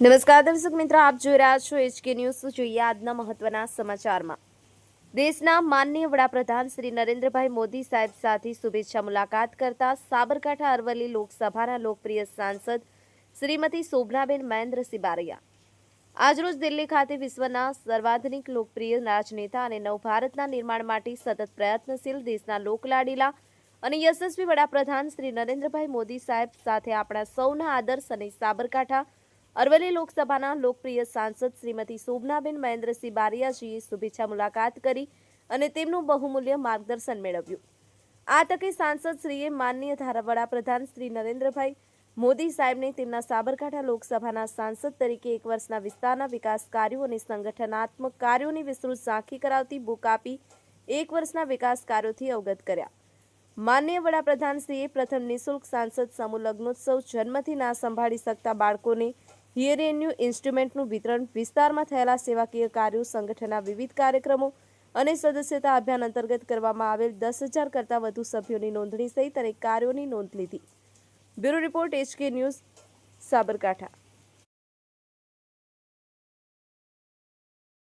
નમસ્કાર દર્શક મિત્રો, આપ જોઈ રહ્યા છો HK ન્યૂઝ। જોઈએ આજના મહત્વના સમાચારમાં। દેશના માનનીય વડાપ્રધાન શ્રી નરેન્દ્રભાઈ મોદી સાહેબ સાથે શુભેચ્છા મુલાકાત કરતા સાબરકાંઠા અરવલ્લી લોકસભાના લોકપ્રિય સાંસદ શ્રીમતી શોભનાબેન મહેન્દ્રસિંહ બારૈયા આજરોજ દિલ્હી ખાતે વિશ્વના સર્વાધિક લોકપ્રિય રાજનેતા અને નવભારતના નિર્માણ માટે સતત પ્રયત્નશીલ દેશના લોકલાડીલા અને યશસ્વી વડાપ્રધાન શ્રી નરેન્દ્રભાઈ મોદી સાહેબ સાથે આપણા સૌના આદર્શ અને સાબરકાંઠા અરવલ્લી લોકસભાના લોકપ્રિય સાંસદ શ્રીમતી શોભનાબેન મહેન્દ્રસિંહ બારૈયાજીએ શુભેચ્છા મુલાકાત કરી અને તેમનું બહુમૂલ્ય માર્ગદર્શન મેળવ્યું। આ તકે સાંસદ શ્રીએ માનનીય વડાપ્રધાન શ્રી નરેન્દ્રભાઈ મોદી સાહેબને તેમના સાબરકાંઠા લોકસભાના સાંસદ તરીકે 1 વર્ષના વિસ્તારના વિકાસ કાર્યો અને સંગઠનાત્મક કાર્યોની વિસ્તૃત ઝાંખી કરાવતી બુક આપી 1 વર્ષના વિકાસ કાર્યોથી અવગત કર્યા। માનનીય વડાપ્રધાનશ્રીએ પ્રથમ નિઃશુલ્ક સાંસદ સમૂહ લગ્નોત્સવ, જન્મથી ના સંભાળી શકતા બાળકોને હિયરિંગ ઇન્સ્ટ્રુમેન્ટનું વિતરણ, વિસ્તારમાં થયેલા સેવાકીય કાર્યો, સંગઠનના વિવિધ કાર્યક્રમો અને સદસ્યતા અભિયાન અંતર્ગત કરવામાં આવેલ 10,000 કરતાં વધુ સભ્યોની નોંધણી સહિત અનેક કાર્યોની નોંધ લીધી। Bureau report HK news, Sabarkantha.